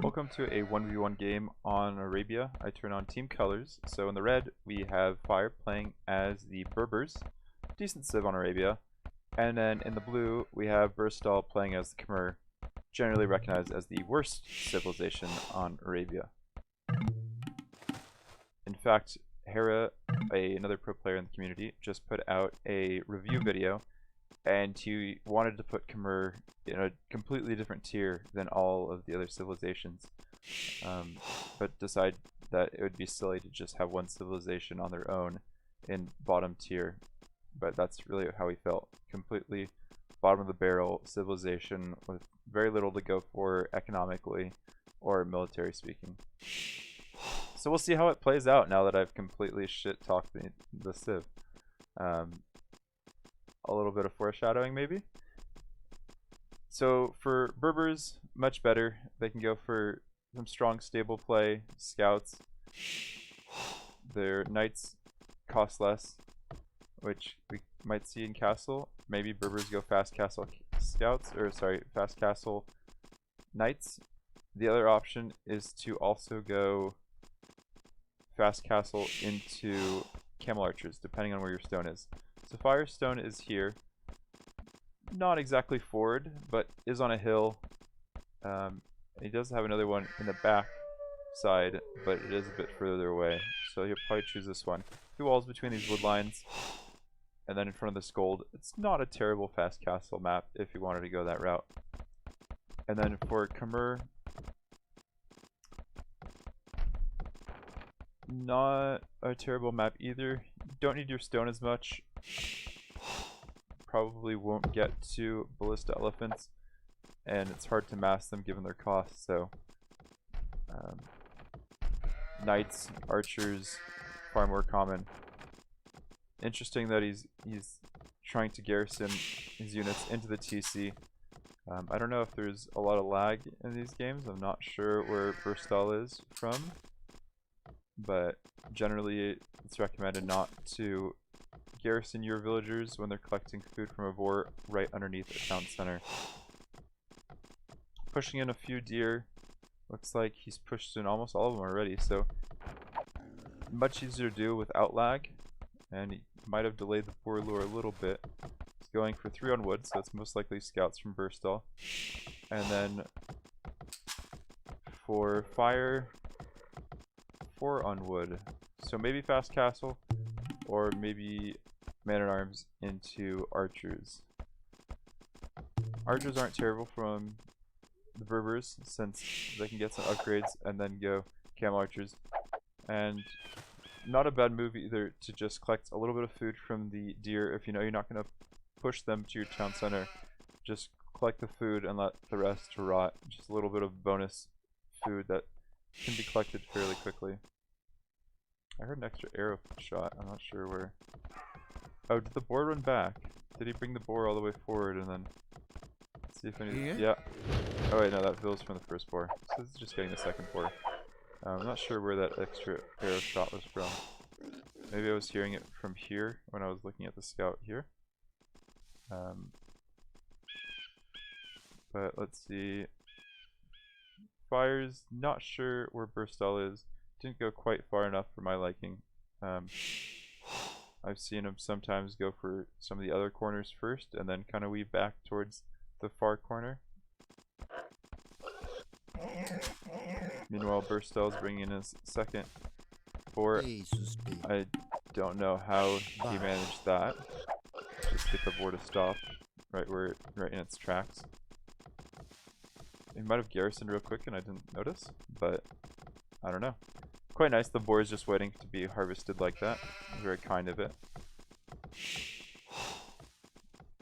Welcome to a 1v1 game on Arabia. I turn on team colors. So in the red, we have Fire playing as the Berbers, decent civ on Arabia. And then in the blue, we have Burstal playing as the Khmer, generally recognized as the worst civilization on Arabia. In fact, Hera, another pro player in the community, just put out a review video, and he wanted to put Khmer in a completely different tier than all of the other civilizations, but decided that it would be silly to just have one civilization on their own in bottom tier. But that's really how he felt. Completely bottom of the barrel civilization with very little to go for economically or military speaking. So we'll see how it plays out now that I've completely shit-talked the civ. A little bit of foreshadowing maybe. So for Berbers, much better. They can go for some strong stable play, scouts. Their knights cost less, which we might see in castle. Maybe Berbers go fast castle scouts, or sorry, fast castle knights. The other option is to also go fast castle into camel archers, depending on where your stone is. So Firestone is here, not exactly forward, but is on a hill. He does have another one in the back side, but it is a bit further away. So he'll probably choose this one. Two walls between these wood lines, and then in front of this gold. It's not a terrible fast castle map if you wanted to go that route. And then for Khmer, not a terrible map either. You don't need your stone as much. Probably won't get to ballista elephants, and it's hard to mass them given their cost. So knights, archers, far more common. Interesting that he's trying to garrison his units into the TC. I don't know if there's a lot of lag in these games. I'm not sure where Burstal is from, but generally it's recommended not to garrison your villagers when they're collecting food from a boar right underneath the town center. Pushing in a few deer. Looks like he's pushed in almost all of them already, so much easier to do without lag. And he might have delayed the boar lure a little bit. He's going for 3 on wood, so it's most likely scouts from Burstal. And then for fire, 4 on wood. So maybe fast castle, or maybe man-at-arms into archers. Archers aren't terrible from the Berbers, since they can get some upgrades and then go camel archers. And not a bad move either to just collect a little bit of food from the deer if you know you're not going to push them to your town center. Just collect the food and let the rest rot. Just a little bit of bonus food that can be collected fairly quickly. I heard an extra arrow shot. I'm not sure where. Oh, did the boar run back? Did he bring the boar all the way forward and then see if any? Yeah. Oh wait, no, that was from the first boar. So this is just getting the second boar. I'm not sure where that extra arrow shot was from. Maybe I was hearing it from here when I was looking at the scout here. But let's see. Fire's not sure where Burstal is. Didn't go quite far enough for my liking. I've seen him sometimes go for some of the other corners first and then kind of weave back towards the far corner. Meanwhile, Burstal's bringing in his second boar. I don't know how he managed that. Just get the boar to stop right in its tracks. He might have garrisoned real quick and I didn't notice, but I don't know. Quite nice. The boar is just waiting to be harvested like that. Very kind of it.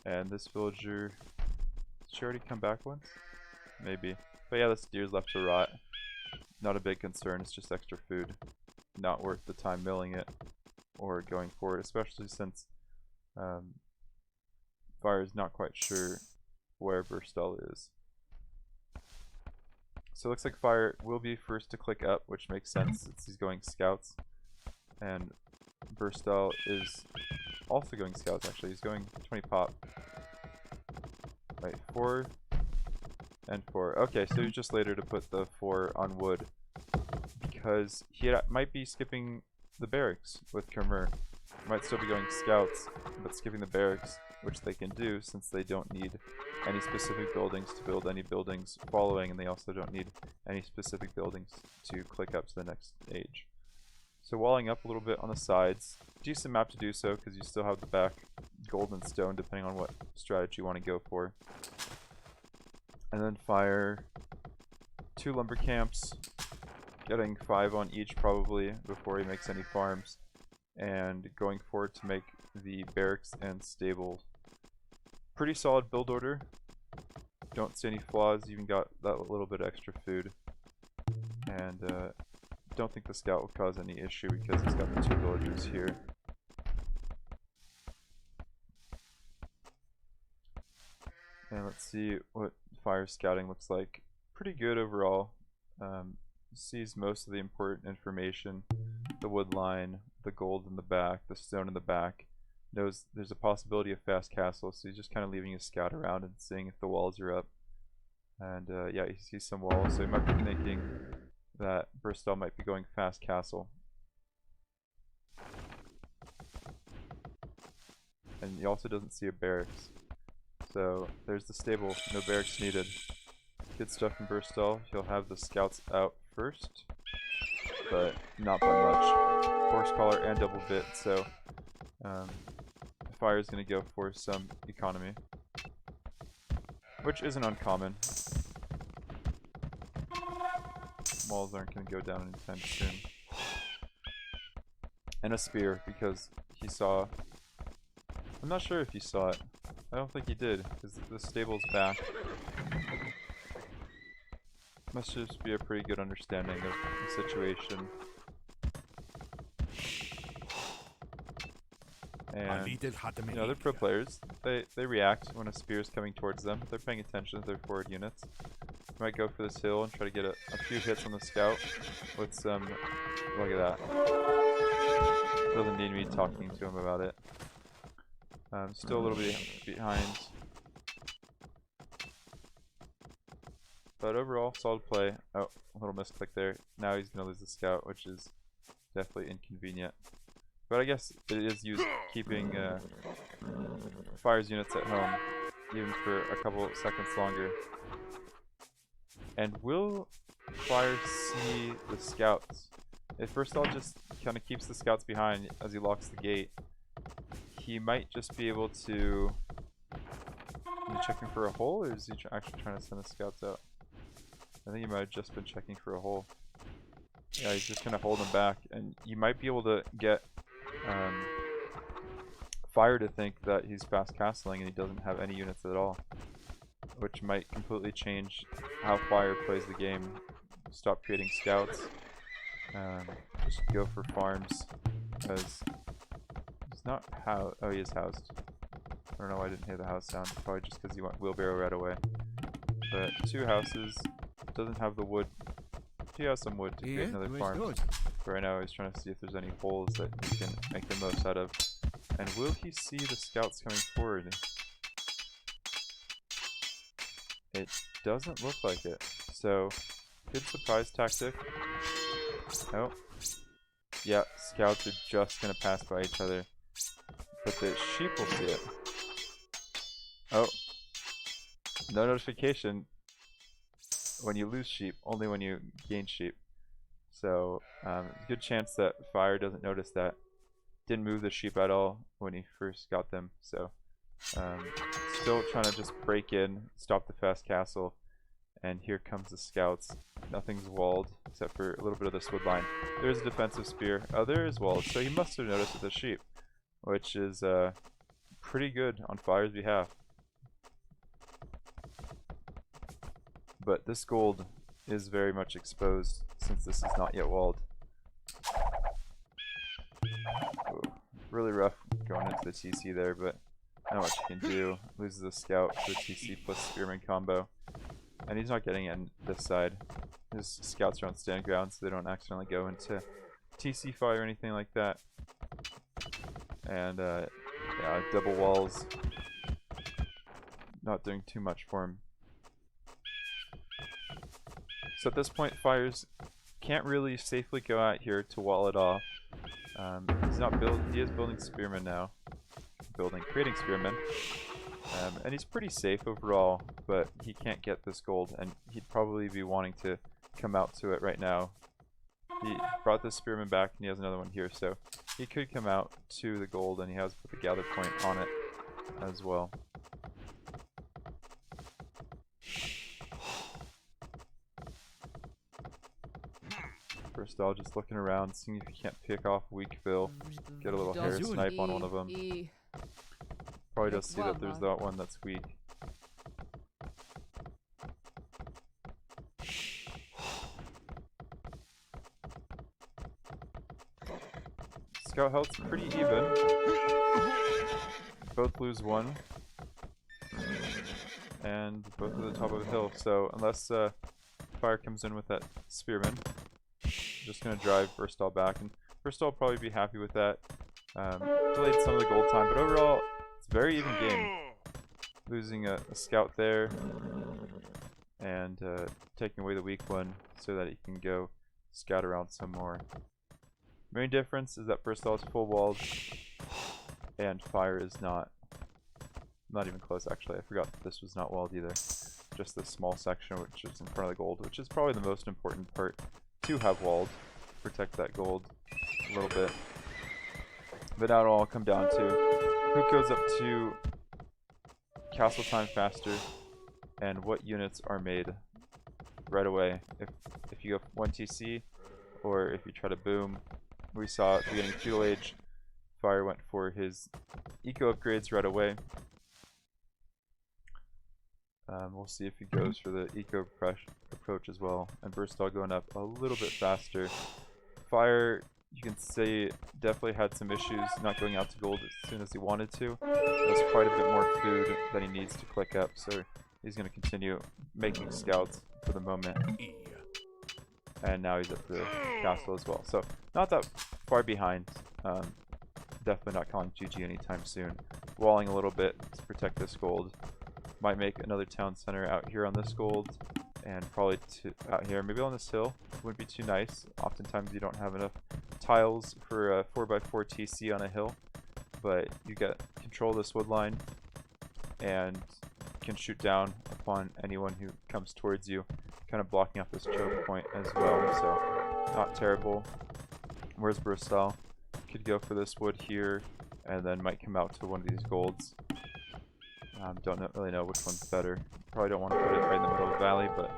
And this villager, did she already come back once? Maybe. But yeah, this deer's left to rot. Not a big concern, it's just extra food. Not worth the time milling it or going forward, especially since Fire is not quite sure where Burstal is. So it looks like Fire will be first to click up, which makes sense since he's going scouts. And Burstal is also going scouts actually, he's going 20 pop. Wait, 4 and 4. Okay, so he's just later to put the 4 on wood because he might be skipping the barracks with Khmer. Might still be going scouts, but skipping the barracks, which they can do since they don't need any specific buildings to build any buildings following, and they also don't need any specific buildings to click up to the next age. So walling up a little bit on the sides. Decent map to do so because you still have the back gold and stone depending on what strategy you want to go for. And then fire 2 lumber camps, getting 5 on each probably before he makes any farms, and going forward to make the barracks and stable. Pretty solid build order. Don't see any flaws, even got that little bit extra food. And don't think the scout will cause any issue because he's got the 2 villagers here. And let's see what fire scouting looks like. Pretty good overall. Sees most of the important information. The wood line, the gold in the back, the stone in the back. Knows there's a possibility of fast castle, so he's just kind of leaving his scout around and seeing if the walls are up. And yeah, he sees some walls, so he might be thinking that Bristol might be going fast castle. And he also doesn't see a barracks. So there's the stable, no barracks needed. Good stuff from Bristol. He'll have the scouts out first, but not by much. Horse collar and double bit, so fire is going to go for some economy, which isn't uncommon. Walls aren't going to go down anytime soon. And a spear, because he saw... I'm not sure if he saw it. I don't think he did, because the stable's back. Must just be a pretty good understanding of the situation. And, you know, they're pro players. They react when a spear is coming towards them. They're paying attention to their forward units. Might go for this hill and try to get a few hits on the scout with some... Look at that. Doesn't need me talking to him about it. Still a little bit behind. But overall, solid play. Oh, a little misclick there. Now he's going to lose the scout, which is definitely inconvenient. But I guess it is used keeping Fire's units at home, even for a couple seconds longer. And will Fire see the scouts? If Bristol just kind of keeps the scouts behind as he locks the gate, he might just be able to... Is he checking for a hole, or is he actually trying to send the scouts out? I think he might have just been checking for a hole. Yeah, he's just going to hold him back. And you might be able to get Fire to think that he's fast castling and he doesn't have any units at all, which might completely change how Fire plays the game. Stop creating scouts. Just go for farms, because he's not housed. Oh, he is housed. I don't know why I didn't hear the house sound. Probably just because he went wheelbarrow right away. But 2 houses. Doesn't have the wood. He has some wood to create another farm. But right now he's trying to see if there's any holes that he can make the most out of. And will he see the scouts coming forward? It doesn't look like it. So, good surprise tactic. Oh. Yeah, scouts are just going to pass by each other. But the sheep will see it. Oh. No notification when you lose sheep, only when you gain sheep. So, good chance that Fire doesn't notice that. Didn't move the sheep at all when he first got them. So, still trying to just break in, stop the fast castle. And here comes the scouts. Nothing's walled except for a little bit of this wood line. There's a defensive spear. Oh, there is walled. So he must have noticed with the sheep, which is pretty good on Fire's behalf. But this gold is very much exposed since this is not yet walled. Ooh, really rough going into the TC there, but not much you can do. Loses the scout for the TC plus spearman combo. And he's not getting it on this side. His scouts are on stand ground, so they don't accidentally go into TC fire or anything like that. And yeah, double walls. Not doing too much for him. So at this point, Fires can't really safely go out here to wall it off. He's not he is building spearmen now. Creating spearmen. And he's pretty safe overall, but he can't get this gold, and he'd probably be wanting to come out to it right now. He brought this spearman back, and he has another one here, so he could come out to the gold, and he has put the gather point on it as well. First I'll just looking around, seeing if he can't pick off weak fill, get a little hair snipe on one of them. Probably does see that there's that one that's weak. Scout health's pretty even. Both lose one. And both at the top of the hill, so unless Fire comes in with that spearman, just going to drive Burstal back, and Burstal will probably be happy with that. Delayed some of the gold time, but overall, it's a very even game. Losing a scout there, and taking away the weak one so that he can go scout around some more. Main difference is that Burstal is full walled, and Fire is not. Not even close, actually. I forgot that this was not walled either. Just this small section, which is in front of the gold, which is probably the most important part to have walled. Protect that gold a little bit. But now it'll all come down to who goes up to castle time faster and what units are made right away. If you go 1 TC or if you try to boom. We saw at the beginning of Feudal Age, Fire went for his eco upgrades right away. We'll see if he goes for the eco approach as well. And Burstal going up a little bit faster. Fire, you can see, definitely had some issues not going out to gold as soon as he wanted to. There's quite a bit more food that he needs to click up, so he's going to continue making scouts for the moment. And now he's at the castle as well. So not that far behind. Definitely not calling GG anytime soon. Walling a little bit to protect this gold. Might make another town center out here on this gold, and probably out here, maybe on this hill. Wouldn't be too nice. Oftentimes you don't have enough tiles for a 4x4 TC on a hill, but you get control of this wood line and can shoot down upon anyone who comes towards you, kind of blocking off this choke point as well, so not terrible. Where's Burstal? Could go for this wood here, and then might come out to one of these golds. Don't really know which one's better. Probably don't want to put it right in the middle of the valley, but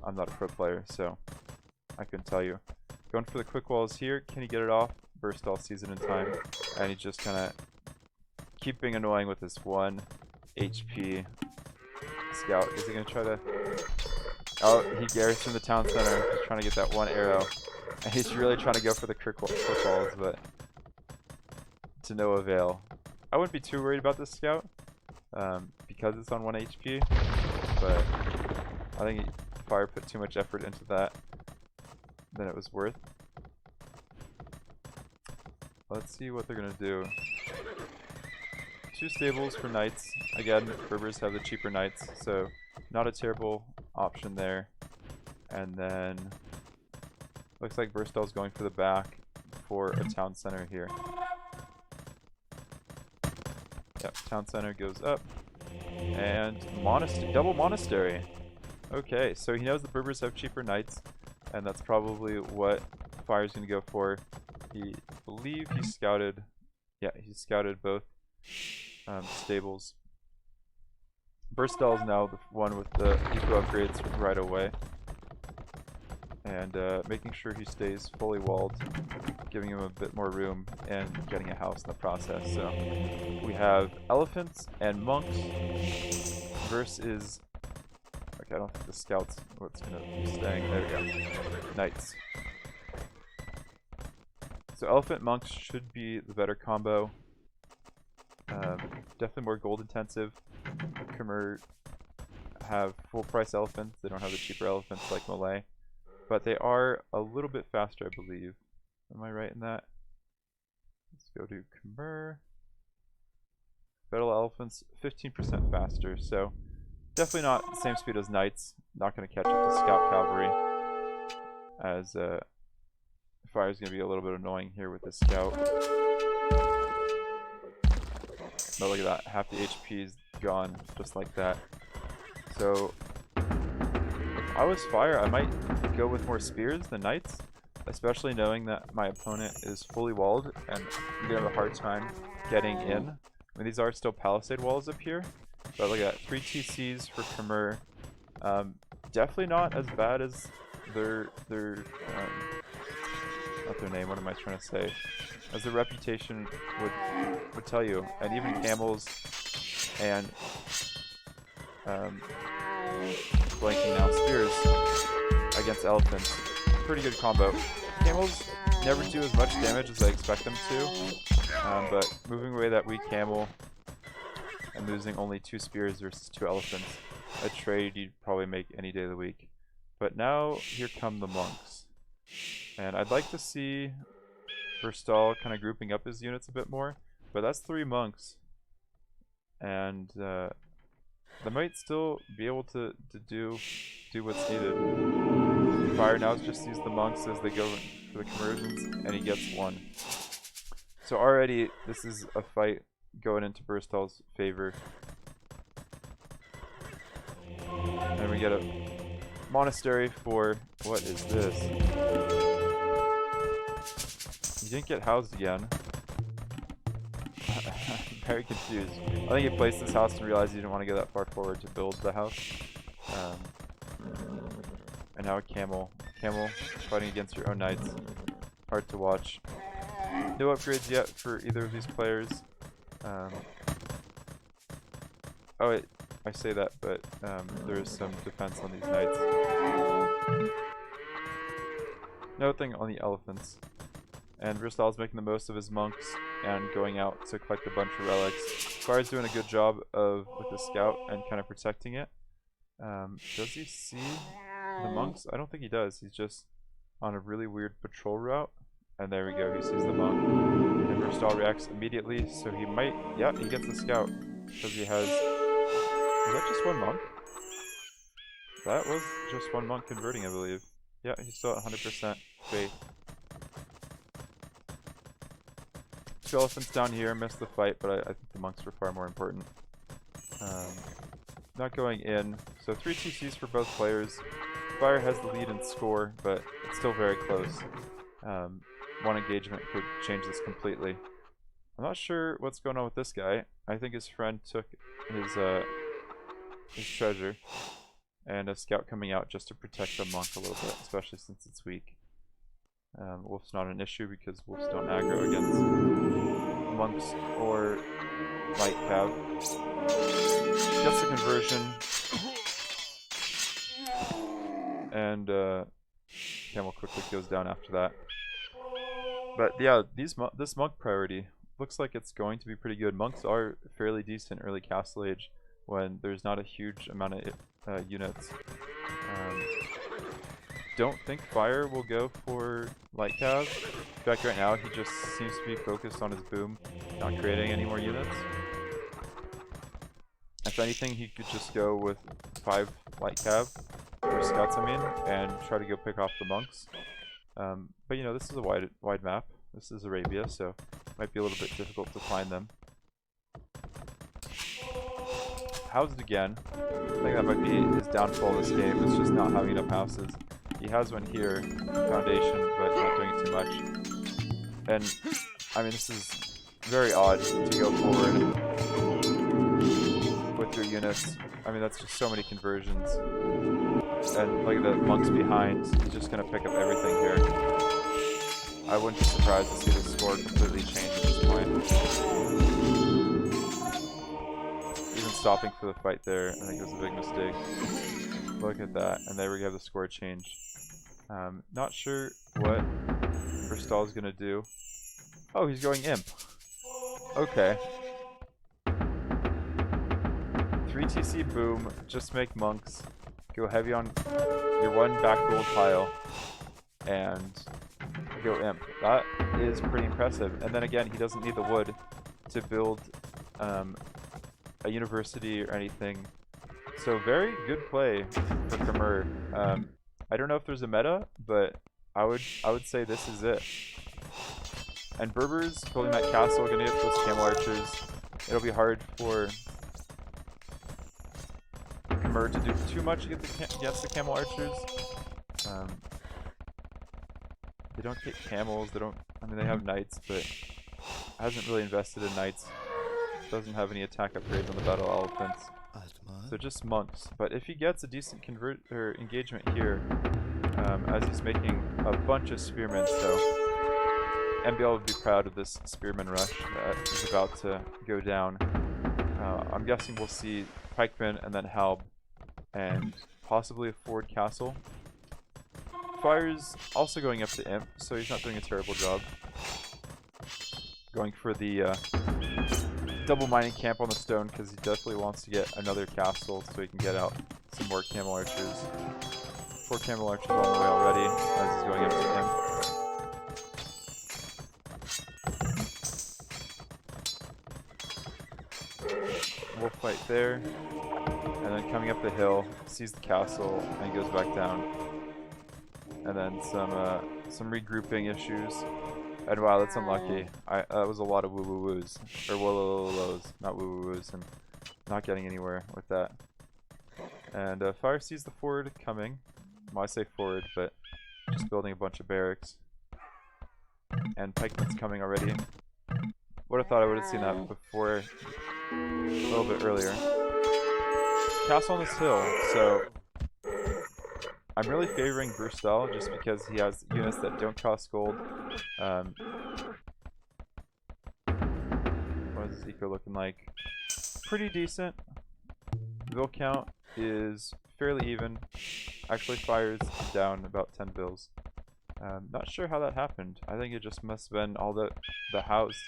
I'm not a pro player, so I couldn't tell you. Going for the quick walls here. Can he get it off? Burstal sees it in time, and he's just kind of keeping annoying with this 1 HP scout. Is he going to try to... Oh, he garrisoned the town center. He's trying to get that 1 arrow. And he's really trying to go for the quick walls, but to no avail. I wouldn't be too worried about this scout. Because it's on 1 HP, but I think Fire put too much effort into that than it was worth. Let's see what they're gonna do. 2 stables for knights. Again, Berbers have the cheaper knights, so not a terrible option there. And then looks like Burstal's going for the back for a town center here. Yep, town center goes up. And double monastery. Okay, so he knows the Berbers have cheaper knights, and that's probably what Fire's going to go for. He believe he scouted, yeah, he scouted both stables. Burstal is now the one with the eco upgrades right away, and making sure he stays fully walled, giving him a bit more room and getting a house in the process. So we have elephants and monks versus, okay, I don't think the scouts what's gonna be staying. There we go. Knights. So elephant monks should be the better combo. Definitely more gold intensive. Khmer have full price elephants. They don't have the cheaper elephants like Malay, but they are a little bit faster, I believe. Am I right in that? Let's go to Khmer. Battle elephants 15% faster, so Definitely not the same speed as knights. Not going to catch up to scout cavalry, as fire is going to be a little bit annoying here with the scout. But look at that, half the HP is gone just like that. So if I was fire, I might go with more spears than knights, especially knowing that my opponent is fully walled and I'm going to have a hard time getting in. I mean, these are still palisade walls up here, but look at that, 3 TCs for Khmer. Definitely not as bad as their not their name, what am I trying to say? As the reputation would tell you. And even camels and blanking now, spears against elephants. Pretty good combo. Camels never do as much damage as I expect them to, but moving away that weak camel and losing only 2 spears versus 2 elephants, a trade you'd probably make any day of the week. But now here come the monks. And I'd like to see Verstal kind of grouping up his units a bit more, but that's 3 monks. And they might still be able to do what's needed. Fire now just use the monks as they go for the conversions, and he gets 1. So already this is a fight going into Verstal's favor. And we get a monastery for, what is this? He didn't get housed again. I'm very confused. I think he placed this house and realized he didn't want to go that far forward to build the house. And now a camel. Camel fighting against your own knights. Hard to watch. No upgrades yet for either of these players. Oh wait, I say that, but there is some defense on these knights. Nothing on the elephants. And Verstal's making the most of his monks and going out to collect a bunch of relics. Fire's doing a good job with the scout and kind of protecting it. Does he see the monks? I don't think he does. He's just on a really weird patrol route. And there we go, he sees the monk. And Verstal reacts immediately, so he might, yeah, he gets the scout. Because he has, is that just 1 monk? That was just 1 monk converting, I believe. Yeah, he's still at 100% faith. 2 elephants down here, missed the fight, but I think the monks were far more important. Not going in, so 3 TCs for both players. Fire has the lead in score, but it's still very close. 1 engagement could change this completely. I'm not sure what's going on with this guy. I think his friend took his treasure, and a scout coming out just to protect the monk a little bit, especially since it's weak. Wolf's not an issue because wolves don't aggro against monks or light cav. Gets the conversion, and camel quickly goes down after that. But yeah, this monk priority looks like it's going to be pretty good. Monks are fairly decent early castle age when there's not a huge amount of units. Don't think Fire will go for light cav. In fact, right now he just seems to be focused on his boom, not creating any more units. If anything, he could just go with 5 light cav, or scouts I mean, and try to go pick off the monks. But you know, this is a wide map. This is Arabia, so it might be a little bit difficult to find them. Housed again. I think that might be his downfall this game, is just not having enough houses. He has one here, foundation, but not doing it too much. And, I mean, this is very odd to go forward with your units. I mean, that's just so many conversions. And look at the monks behind. He's just going to pick up everything here. I wouldn't be surprised to see the score completely change at this point. Even stopping for the fight there, I think was a big mistake. Look at that, and there we have the score change. Not sure what Verstal is going to do. Oh, he's going imp. Okay. 3 TC boom, just make monks. Go heavy on your 1 back gold pile. And go imp. That is pretty impressive. And then again, he doesn't need the wood to build a university or anything So very good play for Khmer. I don't know if there's a meta, but I would say this is it. And Berbers building that castle, gonna get those camel archers. It'll be hard for Khmer to do too much against the camel archers. They don't get camels. They don't. I mean, they have knights, but hasn't really invested in knights. Doesn't have any attack upgrades on the battle elephants. So just monks. But if he gets a decent engagement here, as he's making a bunch of spearmen, so MBL would be proud of this spearman rush that is about to go down. I'm guessing we'll see pikemen and then halb, and possibly a forward castle. Fire's also going up to imp, so he's not doing a terrible job. Going for the double mining camp on the stone because he definitely wants to get another castle so he can get out some more camel archers. 4 camel archers on the way already as he's going up to him. Wolf fight there, and then coming up the hill, sees the castle and goes back down. And then some regrouping issues. And wow, that's unlucky. That was a lot of woo-woo-woos. Or woo-lows, not woo-woo-woos, and not getting anywhere with that. And Fire sees the forward coming. Well, I say forward, but just building a bunch of barracks. And pikemen's coming already. Would have thought I would have seen that before, a little bit earlier. Castle on this hill, so I'm really favoring Brustal just because he has units that don't cost gold. What is his eco looking like? Pretty decent. Bill count is fairly even. Actually, Fire's down about 10 bills. Not sure how that happened. I think it just must have been all the house.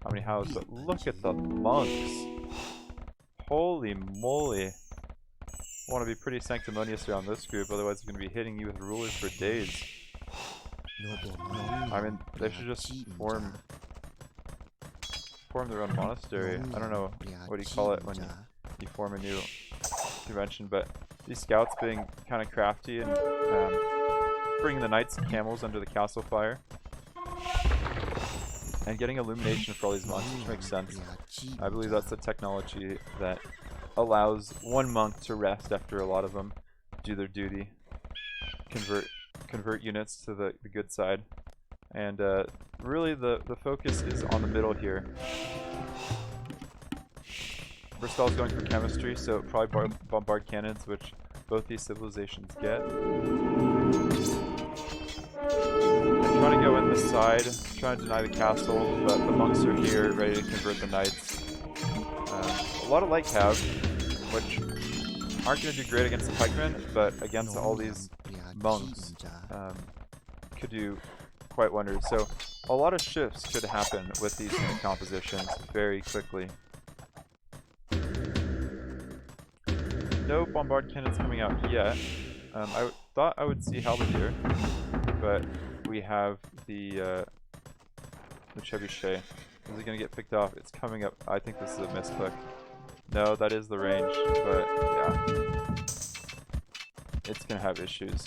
How many houses? But look at the monks. Holy moly. Want to be pretty sanctimonious around this group, otherwise it's going to be hitting you with rulers for days. I mean, they should just form their own monastery. I don't know what do you call it when you form a new convention, but these scouts being kind of crafty and bringing the knights and camels under the castle fire. And getting illumination for all these monks, which makes sense. I believe that's the technology that allows one monk to rest after a lot of them do their duty, convert units to the good side, and really the focus is on the middle here. Brustal's going for chemistry, so probably bombard cannons, which both these civilizations get. I'm trying to go in this side, trying to deny the castle, but the monks are here, ready to convert the knights. A lot of light cav, which aren't going to do great against the pikemen, but against all these monks could do quite wonders. So a lot of shifts could happen with these unit compositions very quickly. No bombard cannons coming out yet. I thought I would see halberdier, but we have the trebuchet. Is it going to get picked off? It's coming up. I think this is a misclick. No, that is the range, but yeah. It's going to have issues.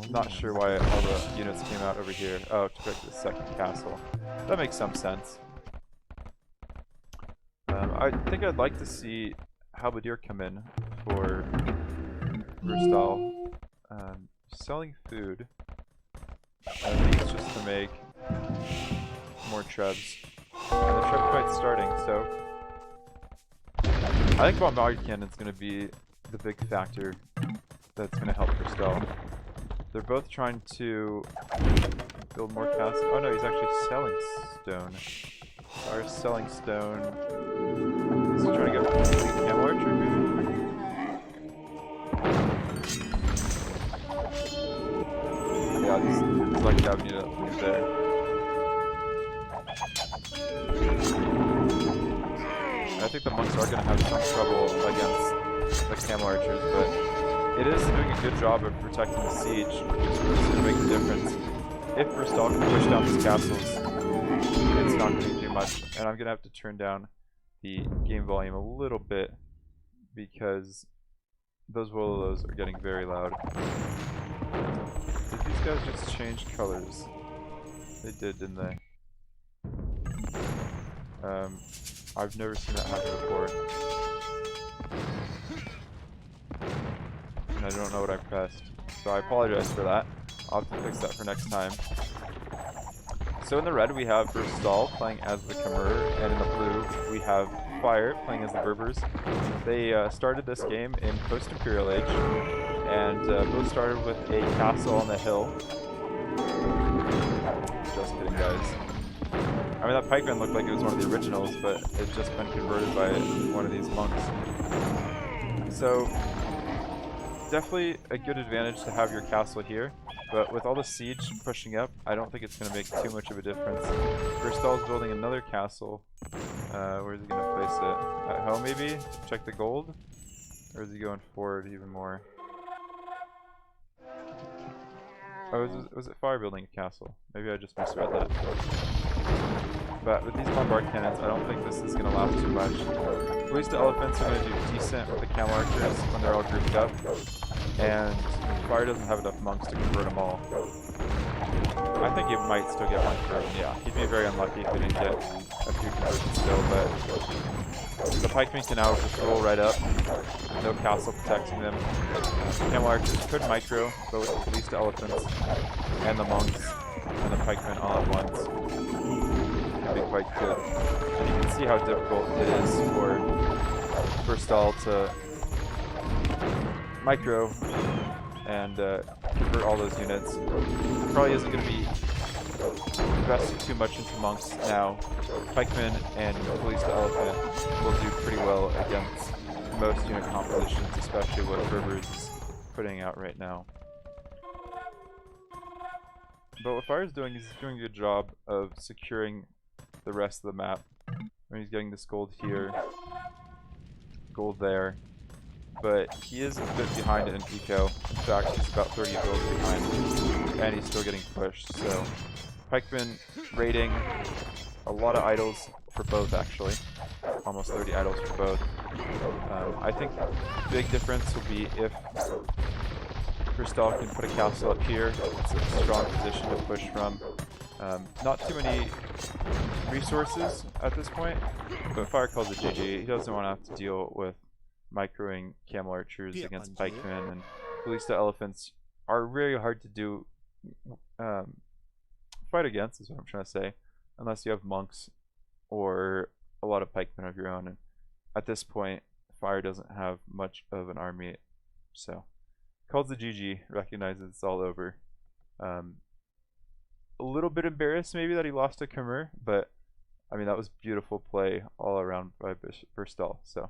Not sure why all the units came out over here. Oh, to pick the second castle. That makes some sense. I think I'd like to see halberdier come in for Brustal. Selling food. I think it's just to make more trebs. And the treb fight's starting, so I think bombard cannon's going to be the big factor that's going to help Brustal. They're both trying to build more castles. Oh no, he's actually selling stone. Are selling stone. Is he trying to get camel archer maybe? Yeah, these like cav need to leave there. I think the monks are going to have some trouble against the camel archers, but it is doing a good job of protecting the siege, which is going to make a difference. If Brustal can push down these castles, it's not going to do much, and I'm going to have to turn down the game volume a little bit because those Wololo's are getting very loud. Did these guys just change colors? They did, didn't they? I've never seen that happen before. And I don't know what I pressed. So I apologize for that. I'll have to fix that for next time. So in the red we have Verstal playing as the Khmer, and in the blue we have Fire playing as the Berbers. They started this game in post-Imperial Age, and both started with a castle on the hill. Just kidding, guys. I mean, that pikeman looked like it was one of the originals, but it's just been converted by one of these monks. So, definitely a good advantage to have your castle here, but with all the siege pushing up, I don't think it's going to make too much of a difference. Verstal's building another castle. Where is he going to place it? At home, maybe? Check the gold? Or is he going forward even more? Oh, was it Fire building a castle? Maybe I just misread that. But with these bombard cannons, I don't think this is going to last too much. Ballista elephants are going to do decent with the camel archers when they're all grouped up. And Fire doesn't have enough monks to convert them all. I think it might still get one conversion, yeah. He'd be very unlucky if he didn't get a few conversions still, but the pikemen can now just roll right up. No castle protecting them. Camel archers could micro, but with the Ballista elephants and the monks and the pikemen all at once, it could be quite good. And you can see how difficult it is for Verstal to micro and convert all those units. It probably isn't going to be investing too much into monks now. Pikemen and Ballista elephant will do pretty well against most unit compositions, especially what Berbers is putting out right now. But what Fire's doing is he's doing a good job of securing the rest of the map. When he's getting this gold here, gold there. But he is a bit behind in eco. In fact, he's about 30 builds behind, and he's still getting pushed. So, pikemen raiding, a lot of idols for both actually, almost 30 idols for both. I think the big difference will be if Verstal can put a castle up here. It's a strong position to push from. Not too many resources at this point, but Fire calls it GG. He doesn't want to have to deal with microing camel archers against pikemen, and Ballista elephants are really hard to do fight against, is what I'm trying to say, unless you have monks or a lot of pikemen of your own. And at this point, Fire doesn't have much of an army, so calls the GG, recognizes it's all over. A little bit embarrassed maybe that he lost to Khmer, but I mean that was beautiful play all around by Verstal. So